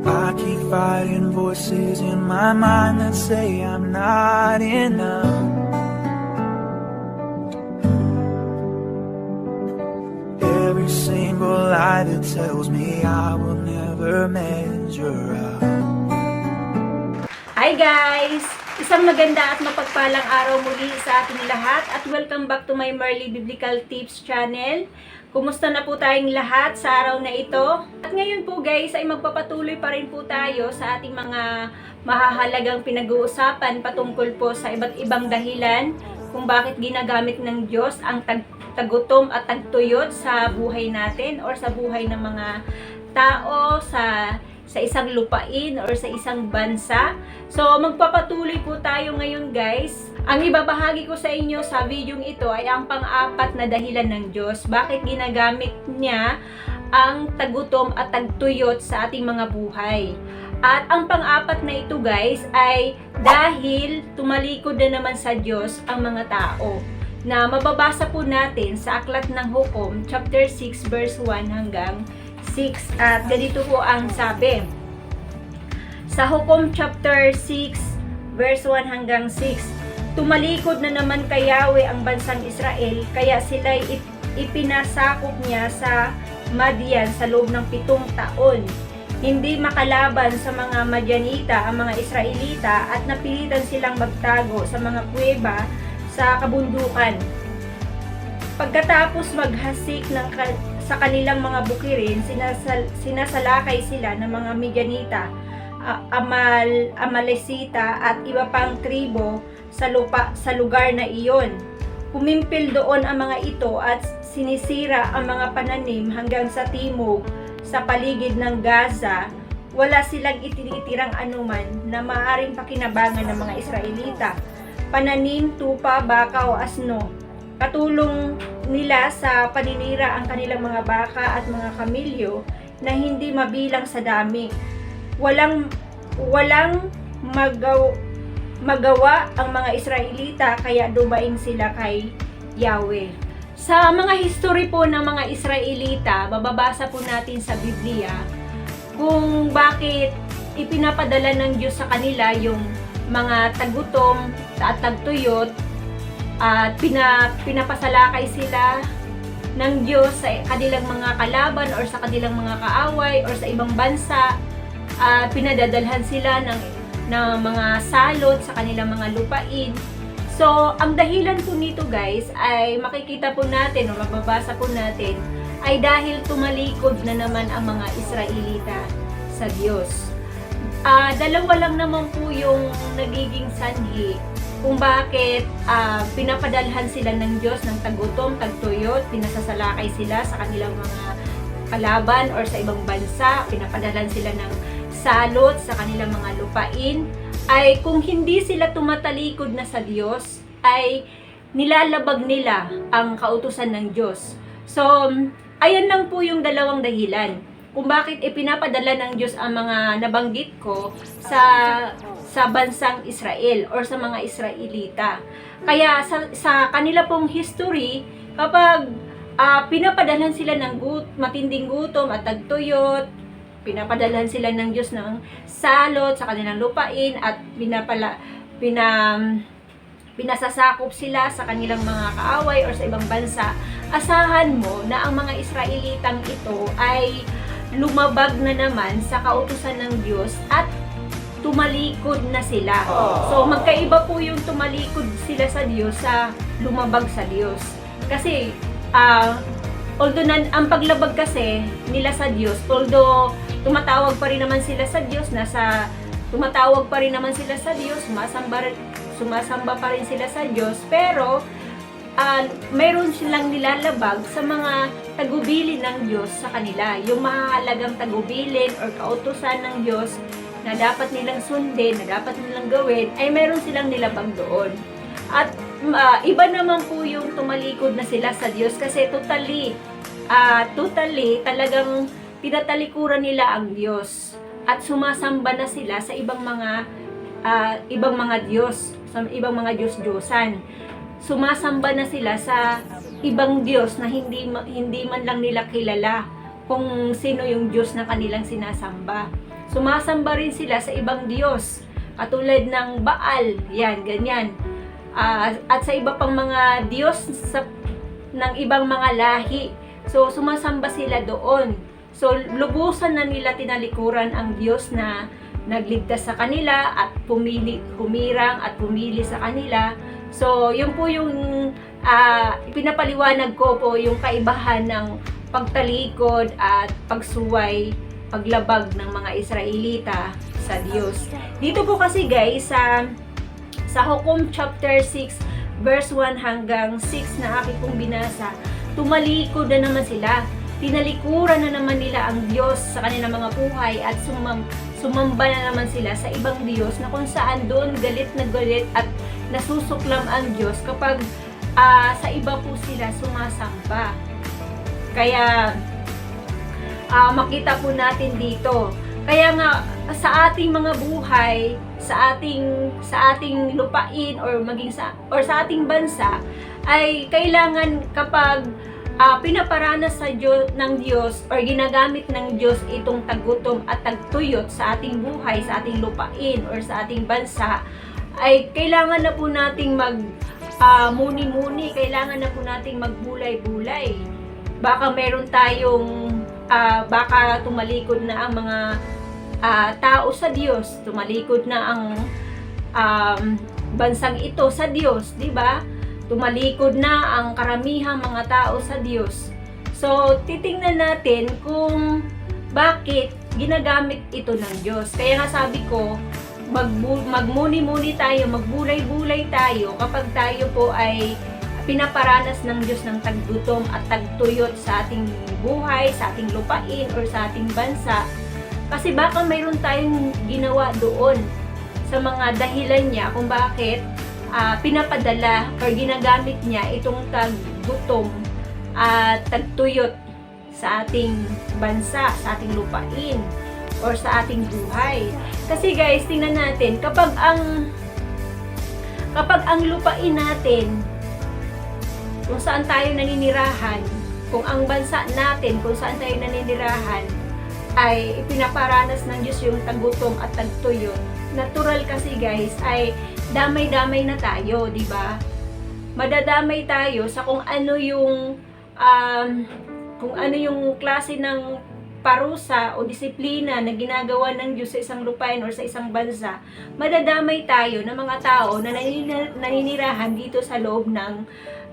I keep fighting voices in my mind that say I'm not enough. Every single lie that tells me I will never measure up. Hi guys! Isang maganda at mapagpalang araw muli sa ating lahat at welcome back to my Marley Biblical Tips channel. Kumusta na po tayong lahat sa araw na ito? At ngayon po guys ay magpapatuloy pa rin po tayo sa ating mga mahahalagang pinag-uusapan patungkol po sa iba't ibang dahilan kung bakit ginagamit ng Diyos ang tagutom at tagtuyot sa buhay natin or sa buhay ng mga tao sa isang lupain or sa isang bansa. So, magpapatuloy po tayo ngayon guys. Ang ibabahagi ko sa inyo sa videong ito ay ang pang-apat na dahilan ng Diyos. Bakit ginagamit niya ang tagutom at tagtuyot sa ating mga buhay. At ang pang-apat na ito guys ay dahil tumalikod na naman sa Diyos ang mga tao. Na mababasa po natin sa Aklat ng Hukom, chapter 6 verse 1 hanggang 6 at ganito po ang sabi. Sa Hukom chapter 6 verse 1 hanggang 6, tumalikod na naman kay Yahweh ang bansang Israel, kaya sila'y ipinasakop niya sa Madian sa loob ng 7 taon. Hindi makalaban sa mga Madianita ang mga Israelita at napilitan silang magtago sa mga kuweba sa kabundukan. Pagkatapos maghasik sa kanilang mga bukirin, sinasalakay sila ng mga Midianita, Amalesita at iba pang tribo sa lugar na iyon. Kumimpil doon ang mga ito at sinisira ang mga pananim hanggang sa timog sa paligid ng Gaza. Wala silang itinitirang anuman na maaaring pakinabangan ng mga Israelita. Pananim, tupa, baka o asno. Katulong nila sa paninira ang kanilang mga baka at mga kamilyo na hindi mabilang sa dami. Walang magawa ang mga Israelita kaya dumaing sila kay Yahweh. Sa mga history po ng mga Israelita, mababasa po natin sa Biblia kung bakit ipinapadala ng Diyos sa kanila yung mga tagutom at tagtuyot at pinapasalakay sila ng Diyos sa kanilang mga kalaban or sa kanilang mga kaaway or sa ibang bansa. Pinadadalhan sila ng mga salot sa kanilang mga lupain. So, ang dahilan po nito guys ay makikita po natin o mababasa po natin ay dahil tumalikod na naman ang mga Israelita sa Diyos. Dalawa lang naman po yung nagiging sanhi kung bakit pinapadalhan sila ng Diyos ng tagutom, tagtuyot, pinasasalakay sila sa kanilang mga kalaban or sa ibang bansa, pinapadalhan sila ng salot sa kanilang mga lupain, ay kung hindi sila tumatalikod na sa Diyos, ay nilalabag nila ang kautusan ng Diyos. So, ayan lang po yung dalawang dahilan kung bakit ipinapadala ng Diyos ang mga nabanggit ko sa bansang Israel or sa mga Israelita. Kaya sa kanila pong history, kapag pinapadalhan sila ng matinding gutom at tagtuyot, pinapadalhan sila ng Diyos ng salot sa kanilang lupain at pinasasakop sila sa kanilang mga kaaway or sa ibang bansa, asahan mo na ang mga Israelitang ito ay lumabag na naman sa kautusan ng Diyos at tumalikod na sila. So, magkaiba po yung tumalikod sila sa Diyos sa lumabag sa Diyos. Kasi, although ang paglabag kasi nila sa Diyos, although tumatawag pa rin naman sila sa Diyos, tumatawag pa rin naman sila sa Diyos, sumasamba pa rin sila sa Diyos, pero mayroon silang nilalabag sa mga tagubilin ng Diyos sa kanila. Yung mahalagang tagubilin or kautusan ng Diyos na dapat nilang sundin, na dapat nilang gawin, ay mayroon silang nilabag doon. At iba naman po yung tumalikod na sila sa Diyos kasi totally talagang tinatalikuran nila ang Diyos at sumasamba na sila sa ibang mga Diyos, sa ibang mga Diyos-Diyosan. Sumasamba na sila sa ibang Diyos na hindi man lang nila kilala kung sino yung Diyos na kanilang sinasamba. sumasamba rin sila sa ibang Diyos, katulad ng Baal, yan, ganyan. At sa iba pang mga Diyos ng ibang mga lahi. So, sumasamba sila doon. So, lubusan na nila tinalikuran ang Diyos na nagligtas sa kanila at humirang at pumili sa kanila. So, yun po yung pinapaliwanag ko po yung kaibahan ng pagtalikod at pagsuway, paglabag ng mga Israelita sa Diyos. Dito po kasi guys, sa Hukom chapter 6, verse 1 hanggang 6 na aking pong binasa, tumalikod na naman sila. Tinalikuran na naman nila ang Diyos sa kanilang mga buhay at sumamba na naman sila sa ibang Diyos na kung saan doon galit na galit at nasusuklam ang Diyos kapag sa iba po sila sumasamba. Kaya makita po natin dito. Kaya nga sa ating mga buhay, sa ating lupain or sa ating bansa ay kailangan kapag pinaparanas ng Diyos or ginagamit ng Diyos itong taggutom at tagtuyot sa ating buhay, sa ating lupain or sa ating bansa, ay kailangan na po nating muni-muni, kailangan na po nating magbulay-bulay. Baka meron tayong baka tumalikod na ang mga tao sa Diyos, tumalikod na ang bansang ito sa Diyos, di ba? Tumalikod na ang karamihang mga tao sa Diyos. So, titingnan natin kung bakit ginagamit ito ng Diyos. Kaya nga sabi ko, magmuni-muni tayo, magbulay-bulay tayo kapag tayo po ay pinaparanas ng Diyos ng taggutom at tagtuyot sa ating buhay, sa ating lupain, or sa ating bansa. Kasi baka mayroon tayong ginawa doon sa mga dahilan niya kung bakit pinapadala or ginagamit niya itong taggutom at tagtuyot sa ating bansa, sa ating lupain, or sa ating buhay. Kasi guys, tingnan natin, kapag ang lupain natin, kung saan tayo naninirahan, kung ang bansa natin, kung saan tayo naninirahan, ay ipinaparanas ng Diyos yung taggutom at tagtuyot, natural kasi guys, ay damay-damay na tayo, di ba? Madadamay tayo sa kung ano yung klase ng parusa o disiplina na ginagawa ng Diyos sa isang lupain or sa isang bansa. Madadamay tayo ng mga tao na naninirahan dito sa loob ng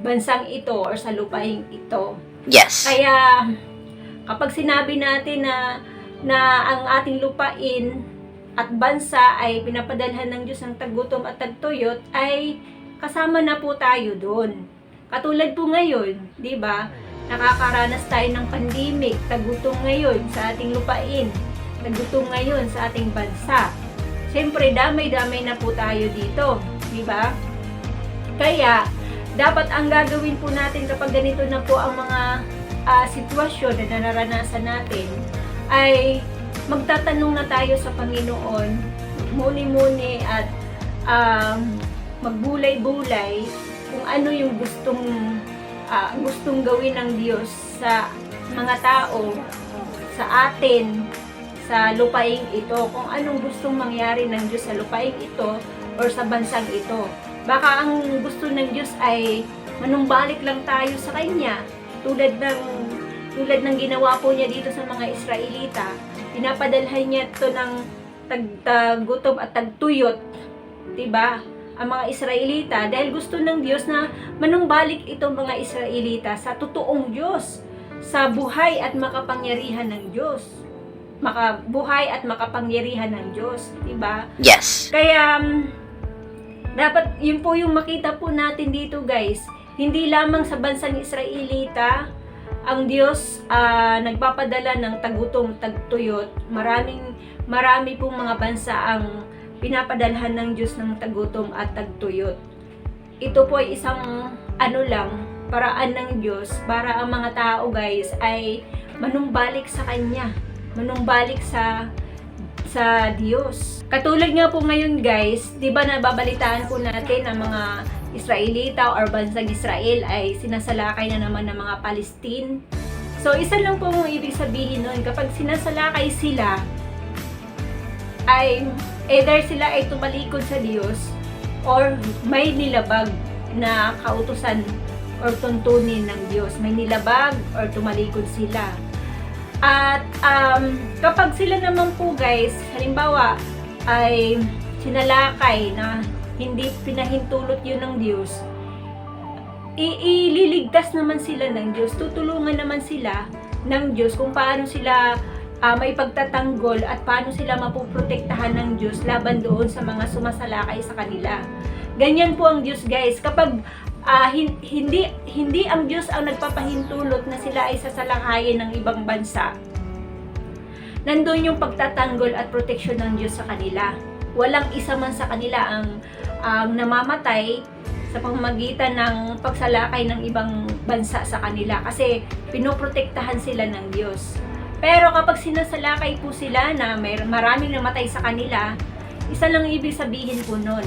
bansang ito or sa lupain ito. Yes. Kaya kapag sinabi natin na ang ating lupain at bansa ay pinapadalhan ng Diyos ng taggutom at tagtuyot, ay kasama na po tayo doon. Katulad po ngayon, di ba? Nakakaranas tayo ng pandemic, taggutom ngayon sa ating lupain, taggutom ngayon sa ating bansa. Siyempre, damay-damay na po tayo dito, di ba? Kaya, dapat ang gagawin po natin kapag ganito na po ang mga sitwasyon na nararanasan natin, ay magtatanong na tayo sa Panginoon, muni-muni at magbulay-bulay kung ano yung gustong gawin ng Diyos sa mga tao, sa atin, sa lupaing ito, kung anong gustong mangyari ng Diyos sa lupaing ito or sa bansang ito. Baka ang gusto ng Diyos ay manumbalik lang tayo sa Kanya, tulad ng ginawa po niya dito sa mga Israelita. Pinapadalhan niya ito ng taggutom at tagtuyot, diba? Ang mga Israelita, dahil gusto ng Diyos na manumbalik itong mga Israelita sa totoong Diyos, sa buhay at makapangyarihan ng Diyos. Buhay at makapangyarihan ng Diyos, diba? Yes. Kaya, dapat yun po yung makita po natin dito guys. Hindi lamang sa bansang Israelita ang Diyos nagpapadala ng tagutom, tagtuyot. Marami pong mga bansa ang pinapadalhan ng Diyos ng tagutom at tagtuyot. Ito po ay isang paraan ng Diyos para ang mga tao guys ay manumbalik sa Kanya, manumbalik sa Diyos. Katulad nga po ngayon guys, di ba nababalitaan po natin ang mga Israelita or bansang Israel ay sinasalakay na naman ng mga Palestine. So isa lang po ang ibig sabihin nun, kapag sinasalakay sila, ay either sila ay tumalikod sa Diyos or may nilabag na kautusan or tuntunin ng Diyos. May nilabag or tumalikod sila. At kapag sila naman po guys, halimbawa ay sinalakay na hindi pinahintulot yun ng Diyos, ililigtas naman sila ng Diyos. Tutulungan naman sila ng Diyos kung paano sila may pagtatanggol at paano sila mapuprotektahan ng Diyos laban doon sa mga sumasalakay sa kanila. Ganyan po ang Diyos guys. Kapag hindi ang Diyos ang nagpapahintulot na sila ay sasalakayin ng ibang bansa, nandun yung pagtatanggol at proteksyon ng Diyos sa kanila. Walang isa man sa kanila ang namamatay sa pamamagitan ng pagsalakay ng ibang bansa sa kanila kasi pinoprotektahan sila ng Diyos. Pero kapag sinasalakay po sila na maraming namatay sa kanila, isa lang ibig sabihin po nun,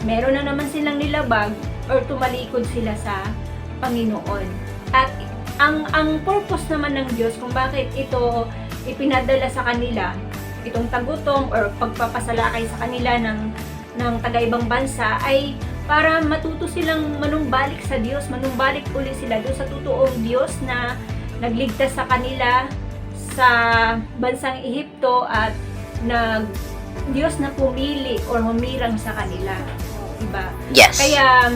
meron na naman silang nilabag or tumalikod sila sa Panginoon. At ang purpose naman ng Diyos kung bakit ito ipinadala sa kanila, itong tagutom or pagpapasalakay sa kanila ng taga-ibang bansa ay para matuto silang manumbalik sa Diyos, manumbalik uli sila doon sa totoong Diyos na nagligtas sa kanila sa bansang Ehipto at Diyos na pumili or humirang sa kanila. Diba? Yes. Kaya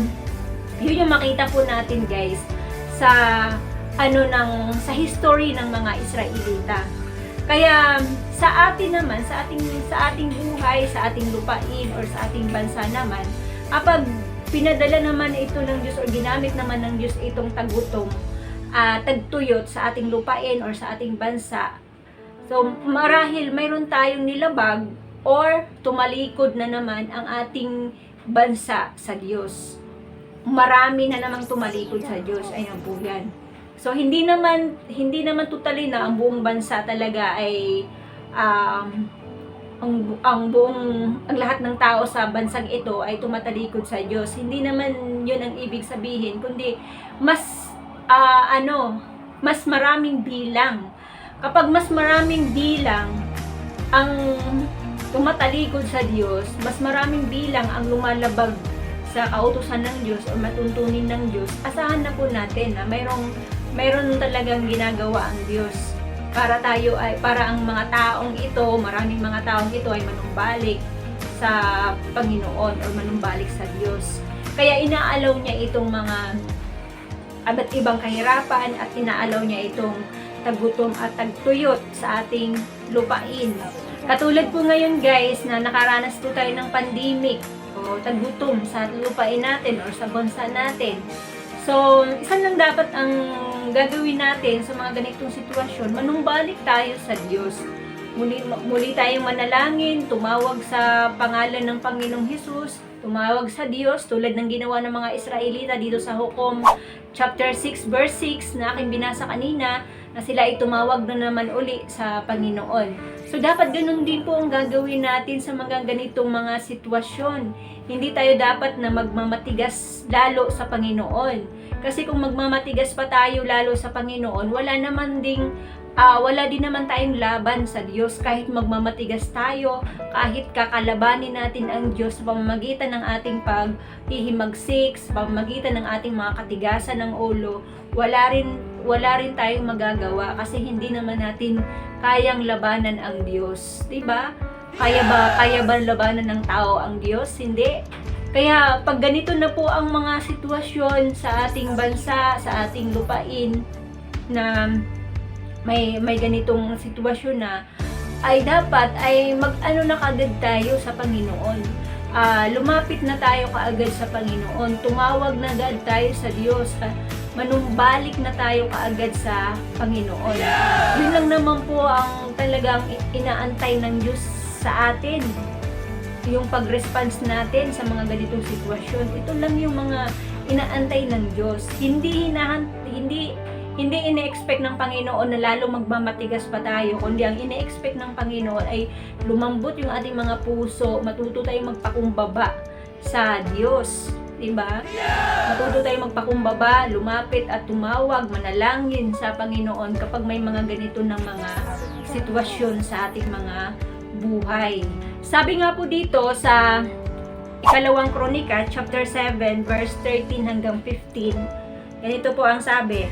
yun yung makita po natin guys sa sa history ng mga Israelita. Kaya sa atin naman, sa ating buhay, sa ating lupain or sa ating bansa naman, kapag pinadala naman ito ng Diyos or ginamit naman ng Diyos itong tagutom, tagtuyot sa ating lupain or sa ating bansa, so marahil mayroon tayong nilabag or tumalikod na naman ang ating bansa sa Diyos. Marami na namang tumalikod sa Diyos. Ayan po yan. So hindi naman totally na ang buong bansa talaga ay ang lahat ng tao sa bansang ito ay tumatalikod sa Diyos. Hindi naman 'yun ang ibig sabihin, kundi mas mas maraming bilang. Kapag mas maraming bilang ang tumatalikod sa Diyos, mas maraming bilang ang lumalabag sa kautusan ng Diyos o matuntunin ng Diyos, asahan na po natin na mayroon talagang ginagawa ang Diyos para ang mga taong ito, maraming mga taong ito ay manumbalik sa Panginoon o manumbalik sa Diyos. Kaya inaalaw niya itong mga iba't ibang kahirapan at inaalaw niya itong tagutom at tagtuyot sa ating lupain. Katulad po ngayon guys na nakaranas po tayo ng pandemic o tagutom sa lupain natin or sa bansa natin. So, isa lang dapat ang gagawin natin sa mga ganitong sitwasyon, manumbalik tayo sa Diyos. Muli tayong manalangin, tumawag sa pangalan ng Panginoong Hesus, tumawag sa Diyos tulad ng ginawa ng mga Israelita dito sa Hukom chapter 6 verse 6 na aking binasa kanina, na sila ay tumawag na naman uli sa Panginoon. So dapat ganun din po ang gagawin natin sa mga ganitong mga sitwasyon. Hindi tayo dapat na magmamatigas lalo sa Panginoon. Kasi kung magmamatigas pa tayo lalo sa Panginoon, wala din naman tayong laban sa Diyos. Kahit magmamatigas tayo, kahit kakalabanin natin ang Diyos sa pamamagitan ng ating paghihimagsik, sa pamamagitan ng ating mga katigasan ng ulo, wala rin tayong magagawa kasi hindi naman natin kayang labanan ang Diyos. Diba? Kaya ba labanan ng tao ang Diyos? Hindi. Kaya pag ganito na po ang mga sitwasyon sa ating bansa, sa ating lupain, na may ganitong sitwasyon na, ay dapat ay mag-ano na kagad tayo sa Panginoon. Lumapit na tayo kaagad sa Panginoon. Tumawag na agad tayo sa Diyos. Manumbalik na tayo kaagad sa Panginoon. Yun lang naman po ang talagang inaantay ng Diyos sa atin. Yung pag-response natin sa mga ganitong sitwasyon. Ito lang yung mga inaantay ng Diyos. Hindi ine-expect ng Panginoon na lalo magmamatigas pa tayo, kundi ang ine-expect ng Panginoon ay lumambot yung ating mga puso, matuto tayong magpakumbaba sa Diyos. Diba? Matuto tayong magpakumbaba, lumapit at tumawag, manalangin sa Panginoon kapag may mga ganito ng mga sitwasyon sa ating mga buhay. Sabi nga po dito sa Ikalawang Kronika, chapter 7, verse 13 hanggang 15, ganito po ang sabi: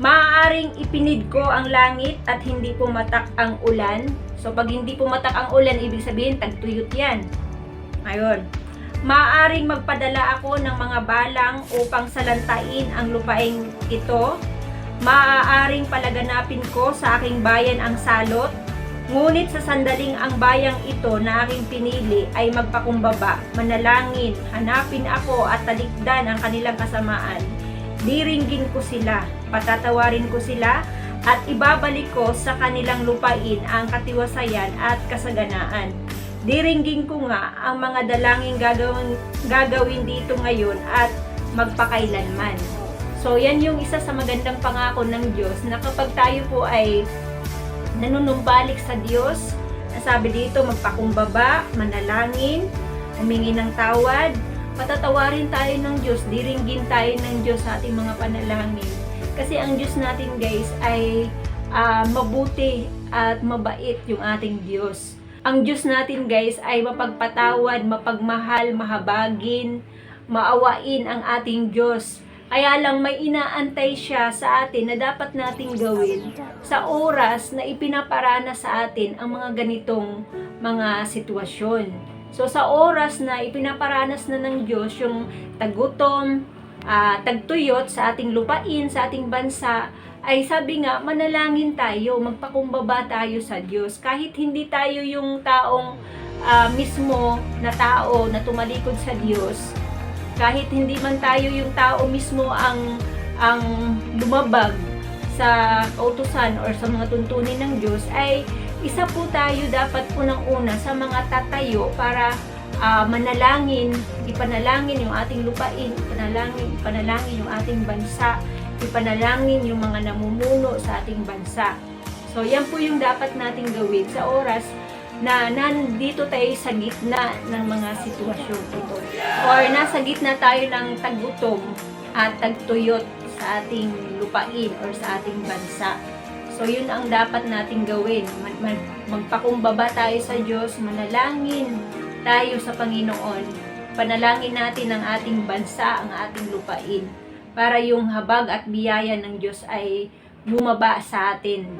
maaaring ipinid ko ang langit at hindi pumatak ang ulan. So pag hindi pumatak ang ulan, ibig sabihin tagtuyot yan. Ayun. Maaaring magpadala ako ng mga balang upang salantain ang lupaing ito. Maaaring palaganapin ko sa aking bayan ang salot. Ngunit sa sandaling ang bayang ito na aking pinili ay magpakumbaba, manalangin, hanapin ako at talikdan ang kanilang kasamaan. Diringgin ko sila, patatawarin ko sila, at ibabalik ko sa kanilang lupain ang katiwasayan at kasaganaan. Diringgin ko nga ang mga dalangin gagawin dito ngayon at magpakailanman. So yan yung isa sa magandang pangako ng Diyos, na kapag tayo po ay nanunumbalik sa Diyos, sabi dito magpakumbaba, manalangin, humingi ng tawad, patatawarin tayo ng Diyos, diringgin tayo ng Diyos sa ating mga panalangin. Kasi ang Diyos natin guys ay mabuti at mabait yung ating Diyos. Ang Diyos natin guys ay mapagpatawad, mapagmahal, mahabagin, maawain ang ating Diyos. Kaya lang may inaantay siya sa atin na dapat nating gawin sa oras na ipinaparana sa atin ang mga ganitong mga sitwasyon. So sa oras na ipinaparanas na ng Diyos yung tagutom, tagtuyot sa ating lupain, sa ating bansa, ay sabi nga, manalangin tayo, magpakumbaba tayo sa Diyos. Kahit hindi tayo yung taong mismo na tao na tumalikod sa Diyos, kahit hindi man tayo yung tao mismo ang lumabag sa kautusan or sa mga tuntunin ng Diyos, ay isa po tayo dapat unang-una sa mga tatayo para manalangin, ipanalangin yung ating lupain, ipanalangin yung ating bansa, ipanalangin yung mga namumuno sa ating bansa. So yan po yung dapat nating gawin sa oras na nandito tayo sa gitna ng mga sitwasyon ito, or nasa gitna tayo ng tagutom at tagtuyot sa ating lupain or sa ating bansa. So yun ang dapat nating gawin, magpakumbaba tayo sa Diyos, manalangin tayo sa Panginoon, panalangin natin ang ating bansa, ang ating lupain, para yung habag at biyaya ng Diyos ay bumaba sa atin.